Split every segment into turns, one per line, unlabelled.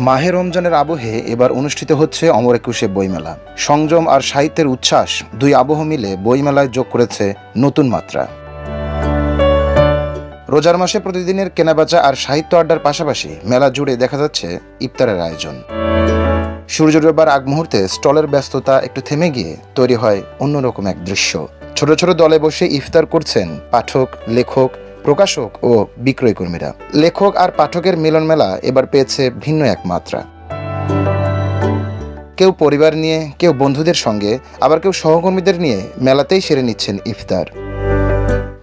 মাহে রমজানের আবহে এবার অনুষ্ঠিত হচ্ছে অমর একুশে বইমেলা। সংযম আর সাহিত্যের উচ্ছ্বাস দুই আবহ মিলে বইমেলায় যোগ করেছে নতুন মাত্রা। রোজার মাসে প্রতিদিনের কেনাবেচা আর সাহিত্য আড্ডার পাশাপাশি মেলা জুড়ে দেখা যাচ্ছে ইফতারের আয়োজন। সূর্য ডোবার আগ মুহূর্তে স্টলের ব্যস্ততা একটু থেমে গিয়ে তৈরি হয় অন্যরকম এক দৃশ্য। ছোট ছোট দলে বসে ইফতার করছেন পাঠক, লেখক, প্রকাশক ও বিক্রয় কর্মীরা। লেখক আর পাঠকের মিলন মেলা এবার পেয়েছে ভিন্ন এক মাত্রা। কেউ পরিবার নিয়ে, কেউ বন্ধুদের সঙ্গে, আবার কেউ সহকর্মীদের নিয়ে মেলাতেই সেরে নিচ্ছেন ইফতার।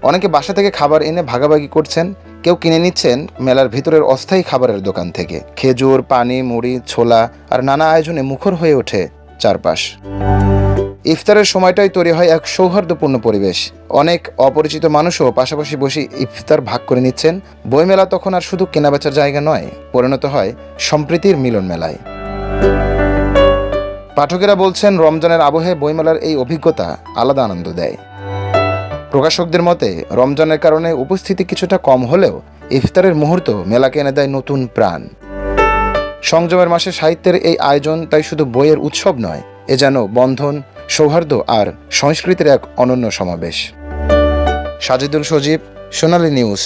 অনেকে বাসা থেকে খাবার এনে ভাগাভাগি করছেন, কেউ কিনে নিচ্ছেন মেলার ভিতরের অস্থায়ী খাবারের দোকান থেকে। খেজুর, পানি, মুড়ি, ছোলা আর নানা আয়োজনে মুখর হয়ে ওঠে চারপাশ। ইফতারের সময়টাই তৈরি হয় এক সৌহার্দ্যপূর্ণ পরিবেশ। অনেক অপরিচিত মানুষও পাশাপাশি বসে ইফতার ভাগ করে নিচ্ছেন। বইমেলা তখন আর শুধু কেনাবেচার জায়গা নয়, পরিণত হয় সম্প্রীতির মিলন মেলায়। পাঠকেরা বলছেন, রমজানের আবহে বইমেলার এই অভিজ্ঞতা আলাদা আনন্দ দেয়। প্রকাশকদের মতে, রমজানের কারণে উপস্থিতি কিছুটা কম হলেও ইফতারের মুহূর্ত মেলাকে এনে দেয় নতুন প্রাণ। সংযমের মাসে সাহিত্যের এই আয়োজন তাই শুধু বইয়ের উৎসব নয়, এ যেন বন্ধন, সৌহার্দ্য আর সংস্কৃতির এক অনন্য সমাবেশ। সাজিদুল সজীব, সোনালী নিউজ।